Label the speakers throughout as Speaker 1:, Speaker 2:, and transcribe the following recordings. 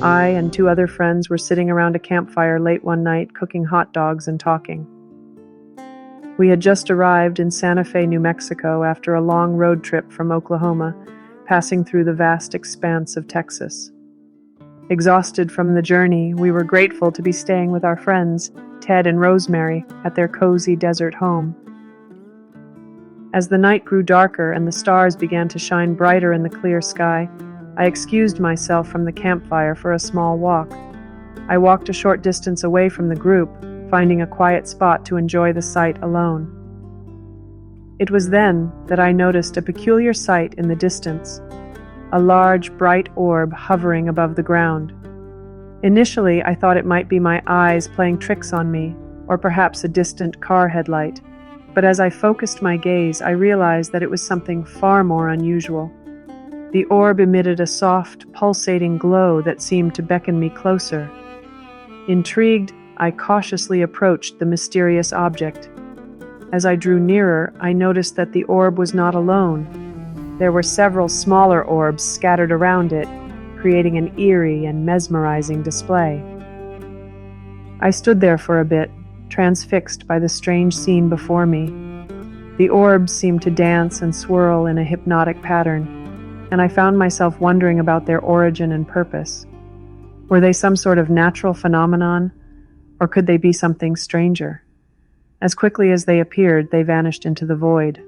Speaker 1: I and two other friends were sitting around a campfire late one night, cooking hot dogs and talking. We had just arrived in Santa Fe, New Mexico, after a long road trip from Oklahoma, passing through the vast expanse of Texas. Exhausted from the journey, we were grateful to be staying with our friends, Ted and Rosemary, at their cozy desert home. As the night grew darker and the stars began to shine brighter in the clear sky, I excused myself from the campfire for a small walk. I walked a short distance away from the group, finding a quiet spot to enjoy the sight alone. It was then that I noticed a peculiar sight in the distance, a large, bright orb hovering above the ground. Initially, I thought it might be my eyes playing tricks on me, or perhaps a distant car headlight. But as I focused my gaze, I realized that it was something far more unusual. The orb emitted a soft, pulsating glow that seemed to beckon me closer. Intrigued, I cautiously approached the mysterious object. As I drew nearer, I noticed that the orb was not alone. There were several smaller orbs scattered around it, creating an eerie and mesmerizing display. I stood there for a bit, transfixed by the strange scene before me. The orbs seemed to dance and swirl in a hypnotic pattern, and I found myself wondering about their origin and purpose. Were they some sort of natural phenomenon, or could they be something stranger? As quickly as they appeared, they vanished into the void.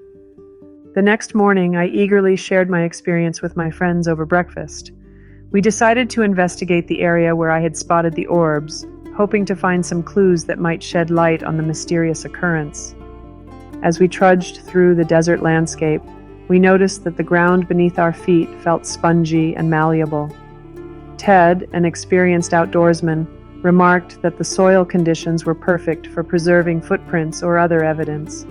Speaker 1: The next morning, I eagerly shared my experience with my friends over breakfast. We decided to investigate the area where I had spotted the orbs, hoping to find some clues that might shed light on the mysterious occurrence. As we trudged through the desert landscape, we noticed that the ground beneath our feet felt spongy and malleable. Ted, an experienced outdoorsman, remarked that the soil conditions were perfect for preserving footprints or other evidence.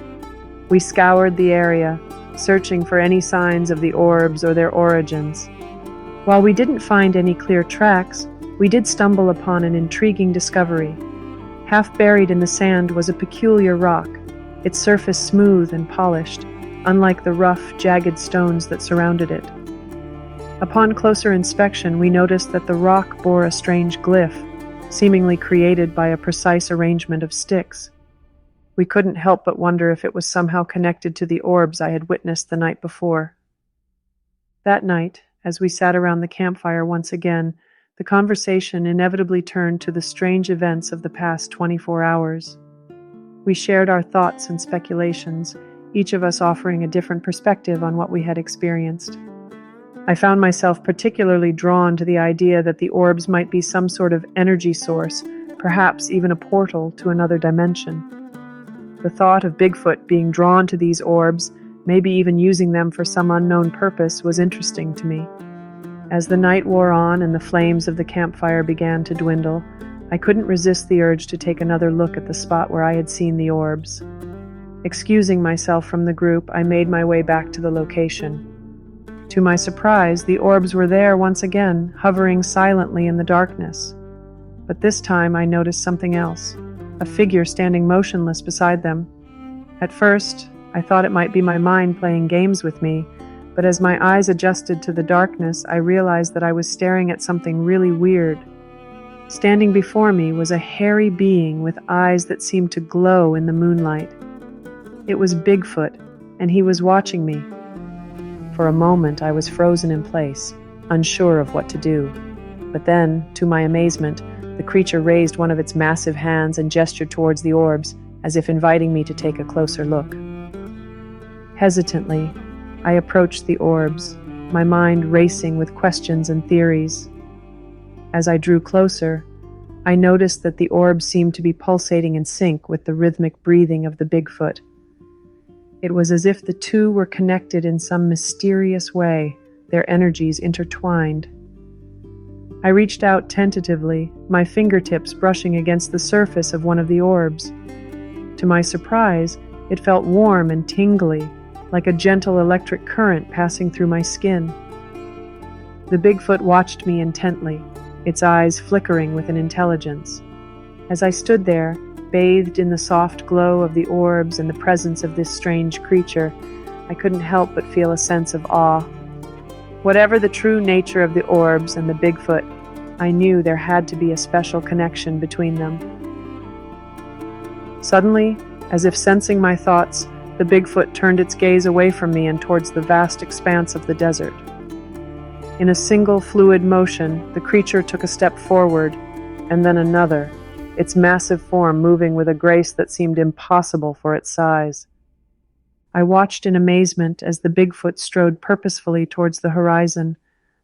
Speaker 1: We scoured the area, searching for any signs of the orbs or their origins. While we didn't find any clear tracks, we did stumble upon an intriguing discovery. Half buried in the sand was a peculiar rock, its surface smooth and polished, unlike the rough, jagged stones that surrounded it. Upon closer inspection, we noticed that the rock bore a strange glyph, seemingly created by a precise arrangement of sticks. We couldn't help but wonder if it was somehow connected to the orbs I had witnessed the night before. That night, as we sat around the campfire once again, the conversation inevitably turned to the strange events of the past 24 hours. We shared our thoughts and speculations, each of us offering a different perspective on what we had experienced. I found myself particularly drawn to the idea that the orbs might be some sort of energy source, perhaps even a portal to another dimension. The thought of Bigfoot being drawn to these orbs, maybe even using them for some unknown purpose, was interesting to me. As the night wore on and the flames of the campfire began to dwindle, I couldn't resist the urge to take another look at the spot where I had seen the orbs. Excusing myself from the group, I made my way back to the location. To my surprise, the orbs were there once again, hovering silently in the darkness. But this time I noticed something else, a figure standing motionless beside them. At first, I thought it might be my mind playing games with me, but as my eyes adjusted to the darkness, I realized that I was staring at something really weird. Standing before me was a hairy being with eyes that seemed to glow in the moonlight. It was Bigfoot, and he was watching me. For a moment, I was frozen in place, unsure of what to do. But then, to my amazement, the creature raised one of its massive hands and gestured towards the orbs, as if inviting me to take a closer look. Hesitantly, I approached the orbs, my mind racing with questions and theories. As I drew closer, I noticed that the orbs seemed to be pulsating in sync with the rhythmic breathing of the Bigfoot. It was as if the two were connected in some mysterious way, their energies intertwined. I reached out tentatively, my fingertips brushing against the surface of one of the orbs. To my surprise, it felt warm and tingly, like a gentle electric current passing through my skin. The Bigfoot watched me intently, its eyes flickering with an intelligence. As I stood there, bathed in the soft glow of the orbs and the presence of this strange creature, I couldn't help but feel a sense of awe. Whatever the true nature of the orbs and the Bigfoot, I knew there had to be a special connection between them. Suddenly, as if sensing my thoughts, the Bigfoot turned its gaze away from me and towards the vast expanse of the desert. In a single fluid motion, the creature took a step forward, and then another, its massive form moving with a grace that seemed impossible for its size. I watched in amazement as the Bigfoot strode purposefully towards the horizon,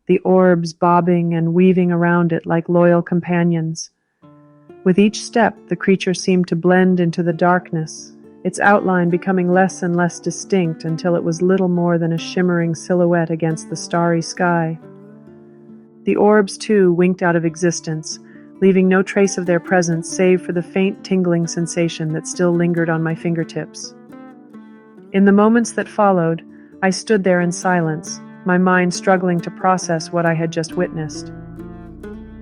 Speaker 1: the orbs bobbing and weaving around it like loyal companions. With each step, the creature seemed to blend into the darkness, its outline becoming less and less distinct until it was little more than a shimmering silhouette against the starry sky. The orbs, too, winked out of existence, leaving no trace of their presence save for the faint tingling sensation that still lingered on my fingertips. In the moments that followed, I stood there in silence, my mind struggling to process what I had just witnessed.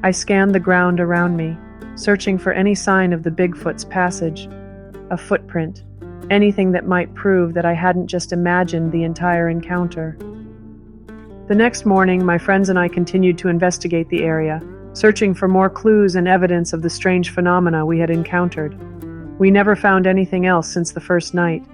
Speaker 1: I scanned the ground around me, searching for any sign of the Bigfoot's passage, a footprint, anything that might prove that I hadn't just imagined the entire encounter. The next morning, my friends and I continued to investigate the area, searching for more clues and evidence of the strange phenomena we had encountered. We never found anything else since the first night,